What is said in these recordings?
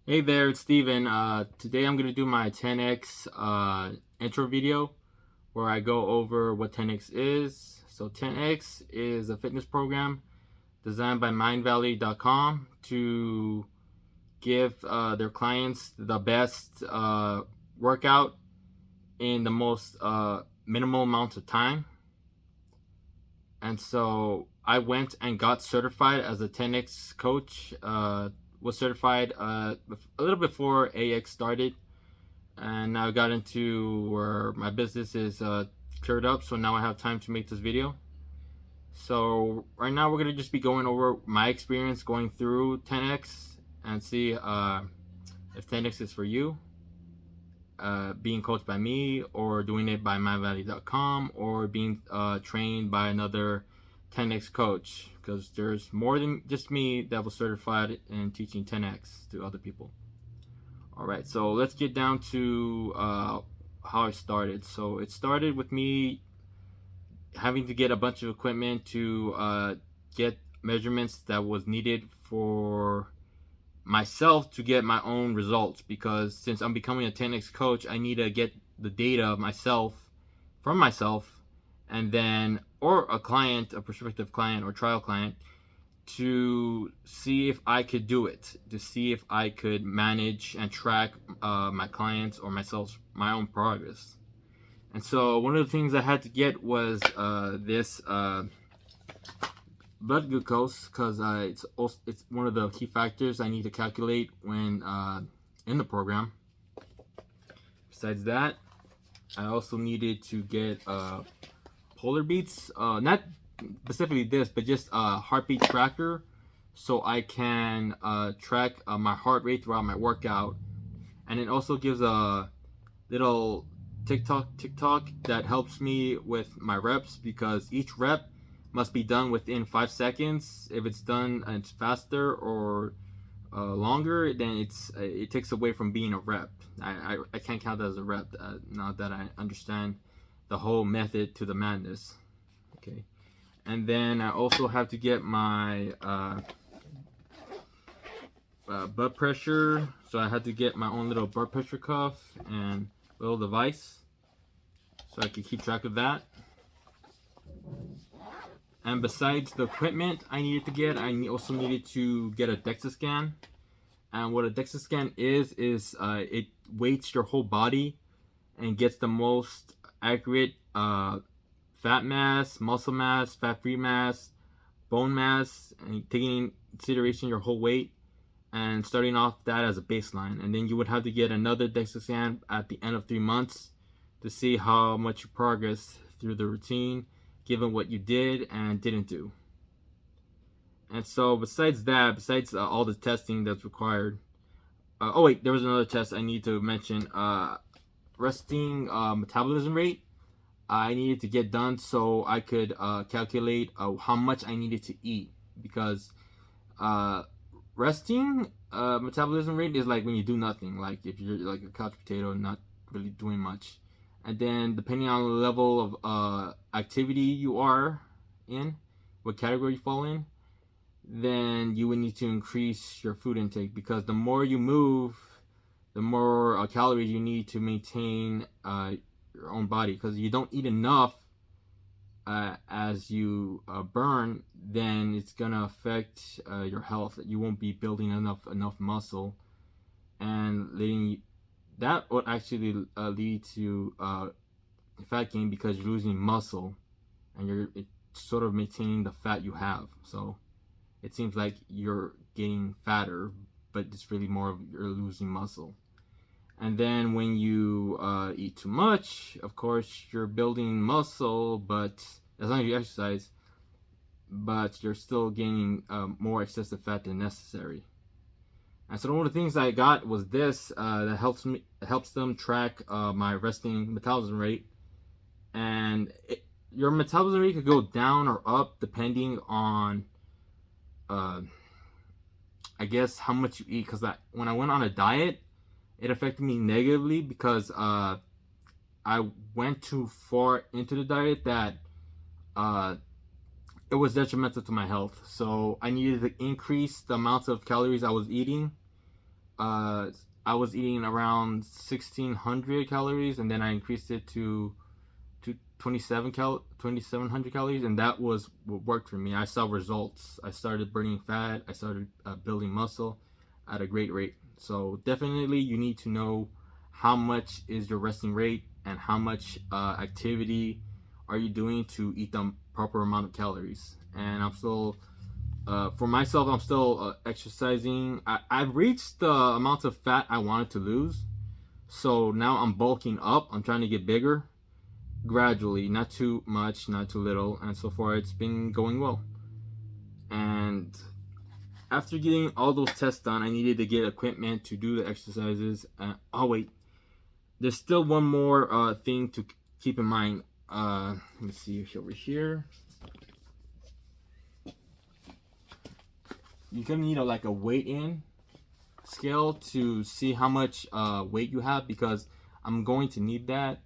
Hey there, it's Steven. Today I'm going to do my 10x intro video where I go over what 10x is. So 10x is a fitness program designed by mindvalley.com to give their clients the best workout in the most minimal amount of time. And so I went and got certified as a 10x coach. Was certified a little before AX started, and now I got into where my business is cleared up. So now I have time to make this video. So right now we're gonna just be going over my experience going through 10x and see if 10x is for you. Being coached by me, or doing it by myvalley.com, or being trained by another 10x coach, because there's more than just me that was certified in teaching 10x to other people. All right, so let's get down to how I started. So it started with me having to get a bunch of equipment to get measurements that was needed for myself to get my own results, because since I'm becoming a 10x coach, I need to get the data of myself from myself, and then or a client, a prospective client or trial client, to see if I could do it, to see if I could manage and track my clients or myself, my own progress. And so one of the things I had to get was this blood glucose, because it's one of the key factors I need to calculate when in the program. Besides that, I also needed to get Polar Beats, not specifically this, but just a heartbeat tracker, so I can track my heart rate throughout my workout. And it also gives a little TikTok that helps me with my reps, because each rep must be done within 5 seconds. If it's done and it's faster or longer, then it takes away from being a rep. I can't count that as a rep now that I understand the whole method to the madness. Okay, and then I also have to get my blood pressure. So I had to get my own little blood pressure cuff and little device so I could keep track of that. And besides the equipment I needed to get, I also needed to get a DEXA scan. And what a DEXA scan is it weights your whole body and gets the most accurate fat mass, muscle mass, fat-free mass, bone mass, and taking in consideration your whole weight, and starting off that as a baseline. And then you would have to get another DEXA scan at the end of 3 months to see how much you progressed through the routine, given what you did and didn't do. And so besides that, besides all the testing that's required, oh wait, there was another test I need to mention. Resting metabolism rate I needed to get done so I could calculate how much I needed to eat, because resting metabolism rate is like when you do nothing, like if you're like a couch potato, not really doing much. And then depending on the level of activity you are in, what category you fall in, then you would need to increase your food intake, because the more you move, the more calories you need to maintain your own body, because you don't eat enough as you burn, then it's gonna affect your health. You won't be building enough muscle, and that would actually lead to fat gain, because you're losing muscle and you're sort of maintaining the fat you have. So it seems like you're getting fatter, but it's really more of you're losing muscle. And then when you eat too much, of course, you're building muscle, but as long as you exercise, but you're still gaining more excessive fat than necessary. And so one of the things I got was this that helps them track my resting metabolism rate. And your metabolism rate could go down or up depending on I guess how much you eat. Because when I went on a diet, it affected me negatively, because I went too far into the diet that it was detrimental to my health. So I needed to increase the amount of calories I was eating I was eating around 1600 calories, and then I increased it to 2700 calories, and that was what worked for me. I saw results. I started burning fat. I started building muscle at a great rate. So definitely, you need to know how much is your resting rate and how much activity are you doing to eat the proper amount of calories. And I'm still for myself, I'm still exercising. I've reached the amount of fat I wanted to lose, so now I'm bulking up. I'm trying to get bigger gradually, not too much, not too little, and so far it's been going well. And after getting all those tests done, I needed to get equipment to do the exercises. Oh wait, there's still one more thing to keep in mind. Let me see over here. You're gonna need like a weight-in scale to see how much weight you have, because I'm going to need that,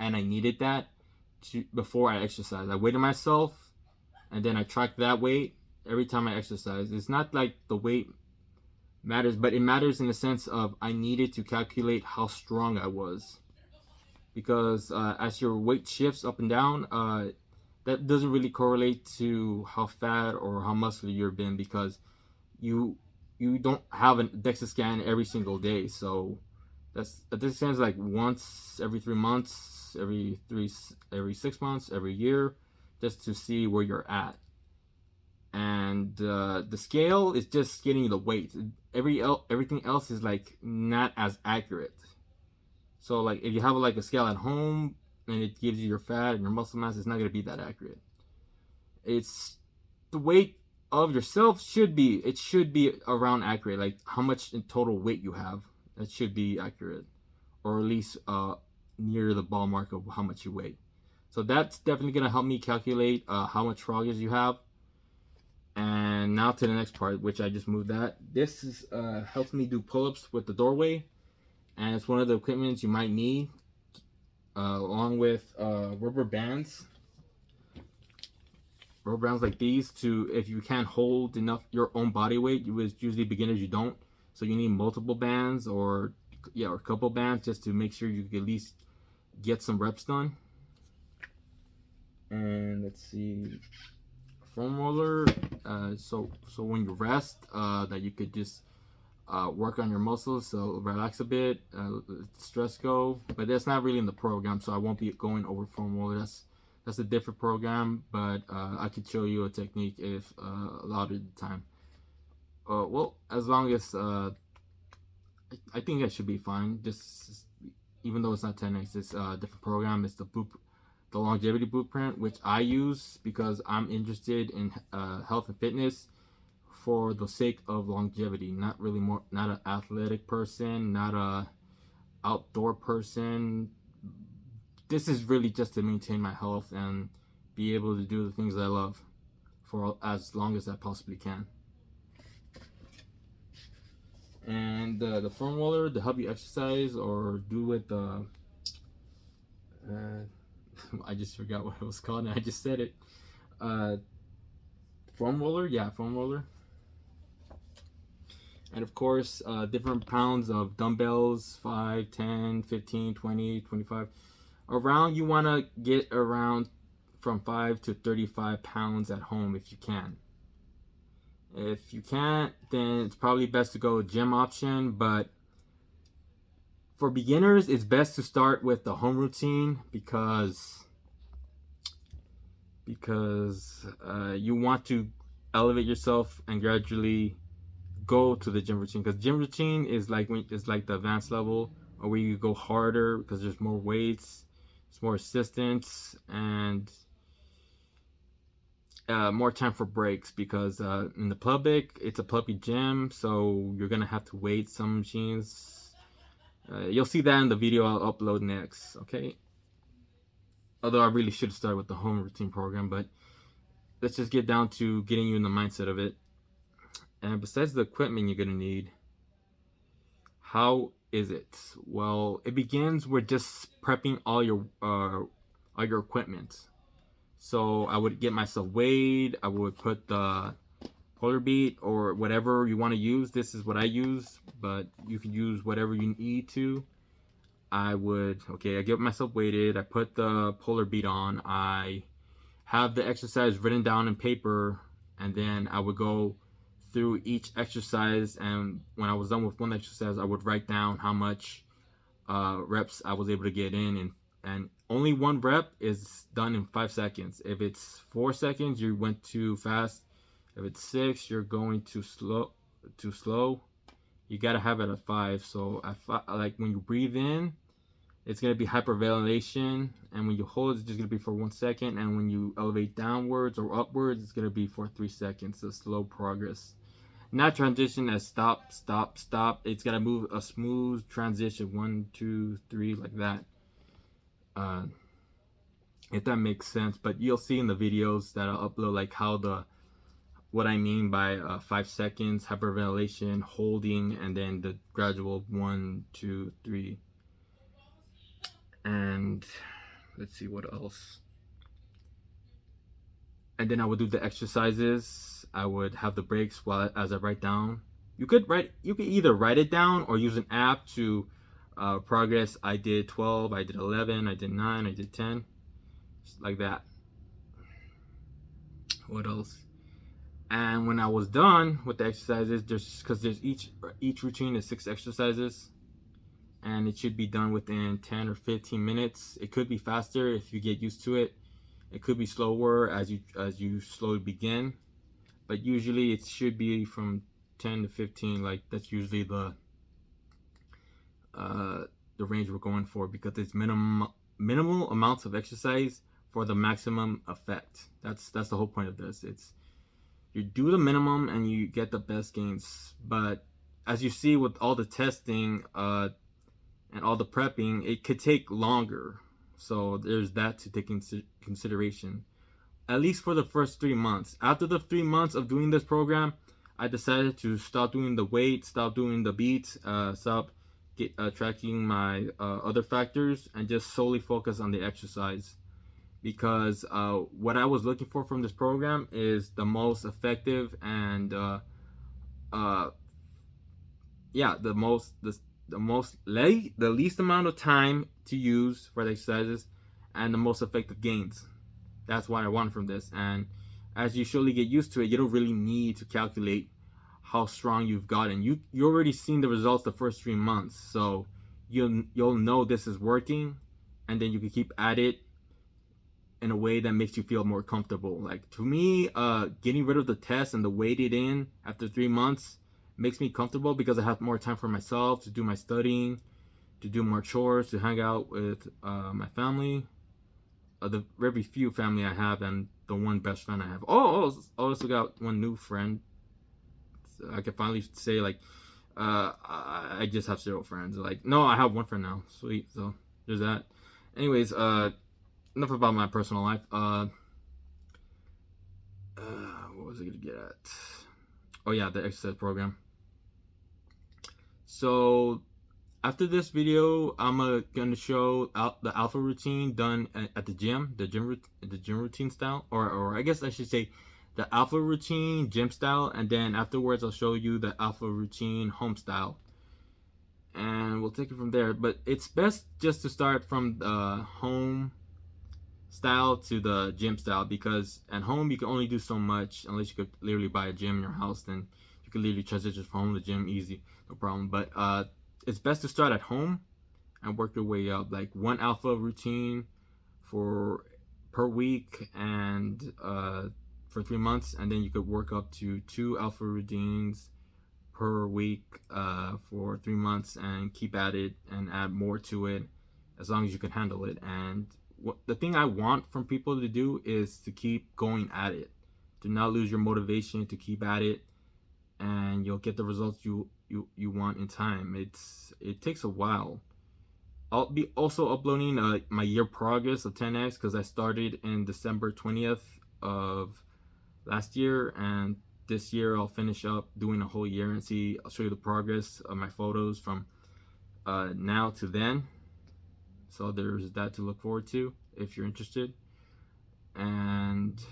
and I needed that before I exercise. I weighed myself, and then I track that weight every time I exercise. It's not like the weight matters, but it matters in the sense of I needed to calculate how strong I was, because as your weight shifts up and down, that doesn't really correlate to how fat or how muscular you've been, because you don't have a DEXA scan every single day. So this scan is like once every 3 months, every 6 months, every year, just to see where you're at. And the scale is just getting the weight. Everything else is like not as accurate. So like if you have like a scale at home and it gives you your fat and your muscle mass, it's not going to be that accurate. It's the weight of yourself should be around accurate, like how much in total weight you have. That should be accurate, or at least near the ballpark of how much you weigh. So that's definitely going to help me calculate how much progress you have. And now to the next part, which I just moved that. This is helps me do pull-ups with the doorway, and it's one of the equipments you might need, along with rubber bands like these, to, if you can't hold enough your own body weight, usually beginners, you don't, so you need multiple bands, or a couple bands, just to make sure you can at least get some reps done. And let's see, foam roller, so when you rest, that you could just work on your muscles, so relax a bit, stress go. But that's not really in the program, so I won't be going over foam roller. That's a different program, but I could show you a technique if allowed at the time. Well, as long as I think that should be fine. Just even though it's not 10x, it's a different program. It's the longevity blueprint, which I use because I'm interested in health and fitness for the sake of longevity. Not an athletic person, not a outdoor person. This is really just to maintain my health and be able to do the things I love for as long as I possibly can. And the foam roller to help you exercise or do with the I just forgot what it was called and I just said it. Foam roller, yeah, foam roller. And of course, different pounds of dumbbells, 5, 10, 15, 20, 25. Around, you want to get around from 5 to 35 pounds at home if you can. If you can't, then it's probably best to go gym option. But for beginners, it's best to start with the home routine, because you want to elevate yourself and gradually go to the gym routine, because gym routine is like the advanced level, or where you go harder because there's more weights, it's more assistance, and more time for breaks, because in the public, it's a public gym, so you're gonna have to wait some machines. You'll see that in the video I'll upload next, okay? Although I really should start with the home routine program, but let's just get down to getting you in the mindset of it. And besides the equipment you're gonna need, how is it? Well, it begins with just prepping all your equipment. So I would get myself weighed. I would put the Polar Beat or whatever you want to use. This is what I use, but you can use whatever you need to. I get myself weighted. I put the Polar Beat on. I have the exercise written down in paper, and then I would go through each exercise, and when I was done with one exercise, I would write down how much reps I was able to get in, and only one rep is done in 5 seconds. If it's 4 seconds, you went too fast. If it's 6, you're going too slow. You gotta have it at 5. So like when you breathe in, it's gonna be hyperventilation, and when you hold, it's just gonna be for 1 second, and when you elevate downwards or upwards, it's gonna be for 3 seconds. So slow progress. Not transition as stop, stop, stop. It's gotta move a smooth transition. 1, 2, 3, like that. If that makes sense. But you'll see in the videos that I'll upload like what I mean by 5 seconds, hyperventilation, holding, and then the gradual 1, 2, 3. And let's see what else. And then I would do the exercises. I would have the breaks as I write down. You could either write it down or use an app to progress. I did 12, I did 11, I did 9, I did 10, just like that. What else? And when I was done with the exercises, because each routine is 6 exercises, and it should be done within 10 or 15 minutes. It could be faster if you get used to it. It could be slower as you slowly begin, but usually it should be from 10 to 15. Like that's usually the range we're going for, because it's minimal amounts of exercise for the maximum effect. That's the whole point of this. It's you do the minimum and you get the best gains. But as you see with all the testing and all the prepping, it could take longer. So there's that to take into consideration, at least for the first 3 months. After the 3 months of doing this program, I decided to stop doing the weight, stop doing the beats, stop tracking my other factors, and just solely focus on the exercise. Because what I was looking for from this program is the most effective and the least amount of time to use for the exercises and the most effective gains. That's what I want from this. And as you surely get used to it, you don't really need to calculate how strong you've gotten. You already seen the results the first 3 months, so you'll know this is working, and then you can keep at it in a way that makes you feel more comfortable. Like to me, getting rid of the test and the weighted in after 3 months makes me comfortable, because I have more time for myself to do my studying, to do more chores, to hang out with my family, the very few family I have, and the one best friend I have. I also got one new friend. So I can finally say like I just have 0 friends. Like, no, I have 1 friend now. Sweet. So there's that. Anyways, enough about my personal life. What was I gonna get at? Oh yeah, the exercise program. So after this video, I'm gonna show the alpha routine done at the gym routine style, or I guess I should say the alpha routine gym style, and then afterwards I'll show you the alpha routine home style, and we'll take it from there. But it's best just to start from the home style to the gym style, because at home you can only do so much, unless you could literally buy a gym in your house. Then you can literally transition from home to gym easy, no problem. But it's best to start at home and work your way up, like 1 alpha routine per week, and for 3 months, and then you could work up to 2 alpha routines per week for 3 months, and keep at it and add more to it as long as you can handle it. And the thing I want from people to do is to keep going at it. Do not lose your motivation, to keep at it, and you'll get the results you want in time. It takes a while. I'll be also uploading my year progress of 10x, because I started in December 20th of last year, and this year I'll finish up doing a whole year, and I'll show you the progress of my photos from now to then. So there's that to look forward to if you're interested. And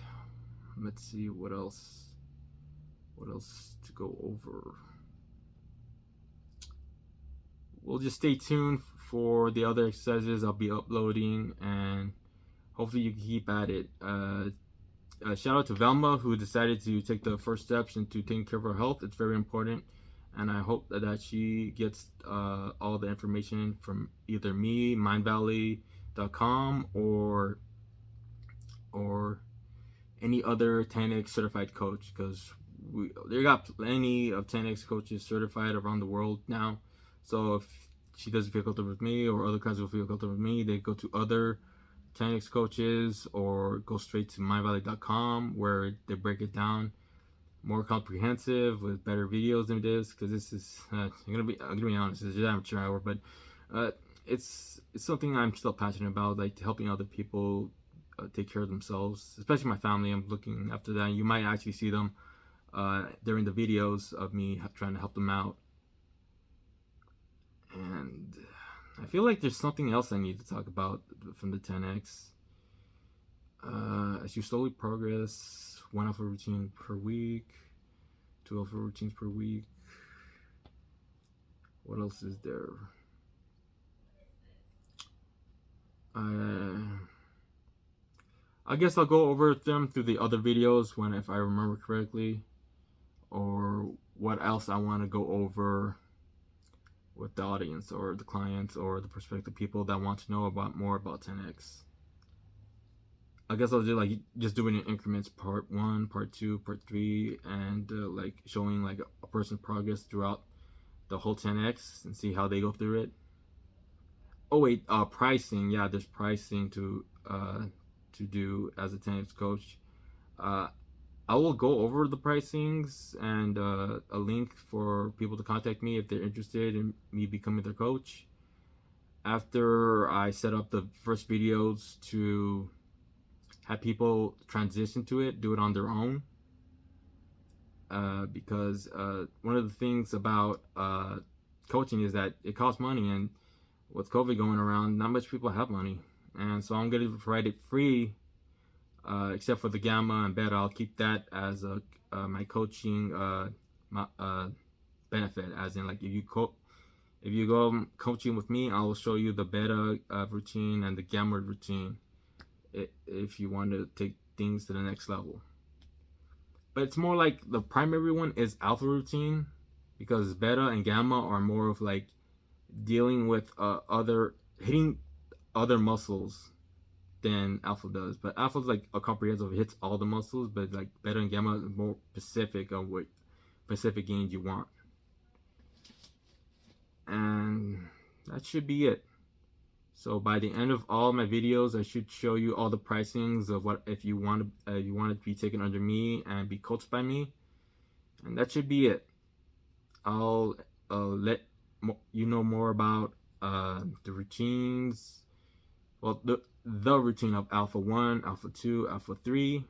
let's see what else What else to go over? We'll just stay tuned for the other exercises I'll be uploading, and hopefully you can keep at it. Shout out to Velma, who decided to take the first steps into taking care of her health. It's very important, and I hope that she gets all the information from either me, mindvalley.com, or any other 10x certified coach, because they got plenty of 10x coaches certified around the world now. So if she doesn't feel comfortable with me, or other guys will feel comfortable with me, they go to other 10x coaches, or go straight to mindvalley.com, where they break it down more comprehensive with better videos than this. Because this is I'm gonna be honest, it's just amateur hour, but it's something I'm still passionate about, like helping other people take care of themselves, especially my family. I'm looking after that. You might actually see them during the videos of me trying to help them out. And I feel like there's something else I need to talk about from the 10x. As you slowly progress, 1 alpha routine per week, 2 alpha routines per week. What else is there? I guess I'll go over them through the other videos if I remember correctly, or what else I want to go over with the audience, or the clients, or the prospective people that want to know more about 10x. I guess I'll do just doing it in increments, part 1, part 2, part 3, and like showing like a person's progress throughout the whole 10x and see how they go through it. Oh wait, pricing. Yeah, there's pricing to do as a 10x coach. I will go over the pricings and a link for people to contact me if they're interested in me becoming their coach, after I set up the first videos to have people transition to it, do it on their own. Because one of the things about coaching is that it costs money, and with COVID going around, not much people have money. And so I'm going to provide it free, except for the gamma and beta. I'll keep that as my coaching benefit, as in, like, if you go coaching with me, I will show you the beta routine and the gamma routine if you want to take things to the next level. But it's more like the primary one is alpha routine, because beta and gamma are more of like dealing with hitting other muscles than alpha does. But alpha is like a comprehensive, hits all the muscles, but like beta and gamma is more specific on what specific gains you want. And that should be it. So by the end of all my videos, I should show you all the pricings of what if you want to be taken under me and be coached by me, and that should be it. I'll let you know more about the routines. Well, the routine of Alpha 1, Alpha 2, Alpha 3,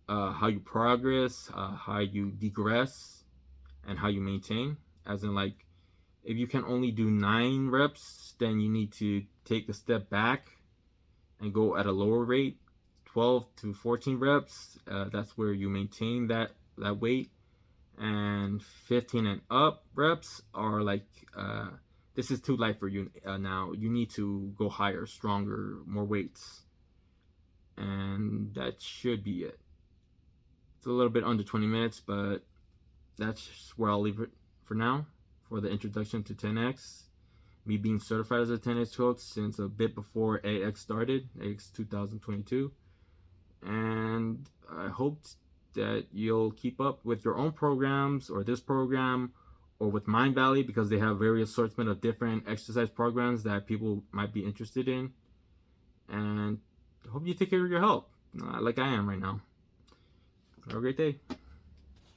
how you progress, how you degress, and how you maintain. As in, like, if you can only do 9 reps, then you need to take a step back and go at a lower rate. 12 to 14 reps, that's where you maintain that weight. And 15 and up reps are like, this is too light for you now. You need to go higher, stronger, more weights. And that should be it. It's a little bit under 20 minutes, but that's where I'll leave it for now, for the introduction to 10x. Me being certified as a 10x coach since a bit before AX started, AX 2022. And I hope that you'll keep up with your own programs, or this program, or with Mindvalley, because they have various assortment of different exercise programs that people might be interested in. And I hope you take care of your health, like I am right now. Have a great day.